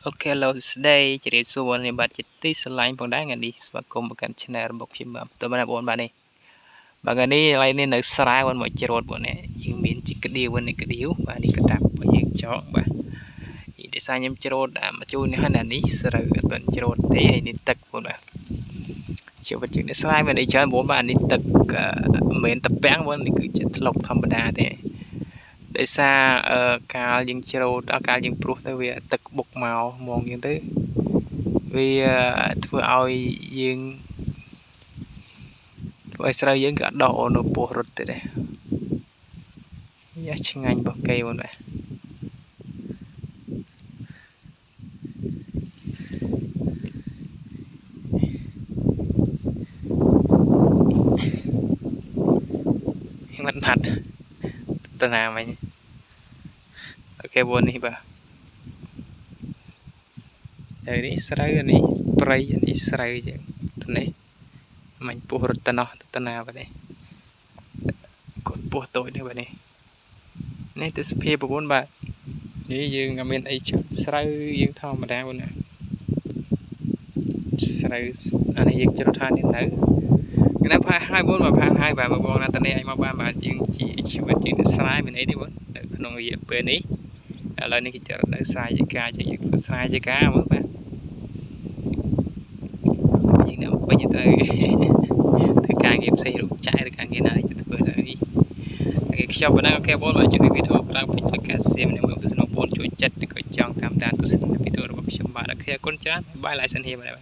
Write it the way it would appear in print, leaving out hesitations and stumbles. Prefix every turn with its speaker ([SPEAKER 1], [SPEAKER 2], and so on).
[SPEAKER 1] Ok hello today ជម្រាបសួរអ្នកបាទជាទីស្រឡាញ់ផងដែរថ្ងៃនេះស្វាគមន៍មកកាន់ Channel របស់ខ្ញុំបាទតើបងប្អូនបាទនេះបាទថ្ងៃនេះឥឡូវនេះនៅស្រែបងមកច្រូតបងនេះយើងមានជីក្តៀវនេះក្តៀវបាទនេះកតាប់របស់យើងចងបាទនេះដោយសារខ្ញុំច្រូតមកជូននេះហើយនេះស្រូវអត់ទាន់ច្រូតទេហើយនេះទឹកបងបាទជាវិជាស្រែមានអីច្រើនបងបាទនេះទឹកមិនមែនតពាំងបងនេះគឺជាថ្លុកធម្មតាទេដោយសារកាលយើងច្រូតដល់កាលយើងព្រោះទៅវាទឹកបុកមកហ្មងយើងទៅវាធ្វើឲ្យយើងធ្វើឲ្យស្រូវយើងក៏ដកនៅពោះរត់ទៅដែរយ៉ាឆ្ងាញ់របស់គេបងបាទមិនផាត់តាណាមិញអូខេបងនេះបាទហើយនេះស្រូវនេះព្រៃនេះស្រូវចឹងទៅនេះមាញ់ពោះរត់ទៅណោះទៅណាបាទនេះគាត់ពោះតូចនេះបាទនេះទិសភាពបងប្អូនបាទនេះយើងអត់មានអីច្រើនស្រូវយើងធម្មតាបងណាស្រូវអានេះយើងច្រូតថានេះនៅគេផាហើយបងផាហើយបាទបងណាតនេះឲ្យមកបានបាទយើងជាជីវិតជាស្រែមានអីទេបងនៅក្នុងរយៈពេលនេះឥឡូវនេះគេច្រូតនៅស្រែជាការចឹងយើងធ្វើស្រែជាការបងបាទយើងនៅពេញទៅធ្វើការងារផ្សេងរូបចាយឬការងារណាទៅធ្វើទៅនេះគេខ្ចប់ប៉ុណ្ណឹងអូខេបងបាទជួយវីដេអូក្រោយពេញធ្វើការសៀមនៅមើលទស្សនៈបងជួយចិត្តឬក៏ចង់តាមដានទស្សនៈវីដេអូរបស់ខ្ញុំបាទអូខេអរគុណច្រើនបាយឡាយសិនហៀបាទ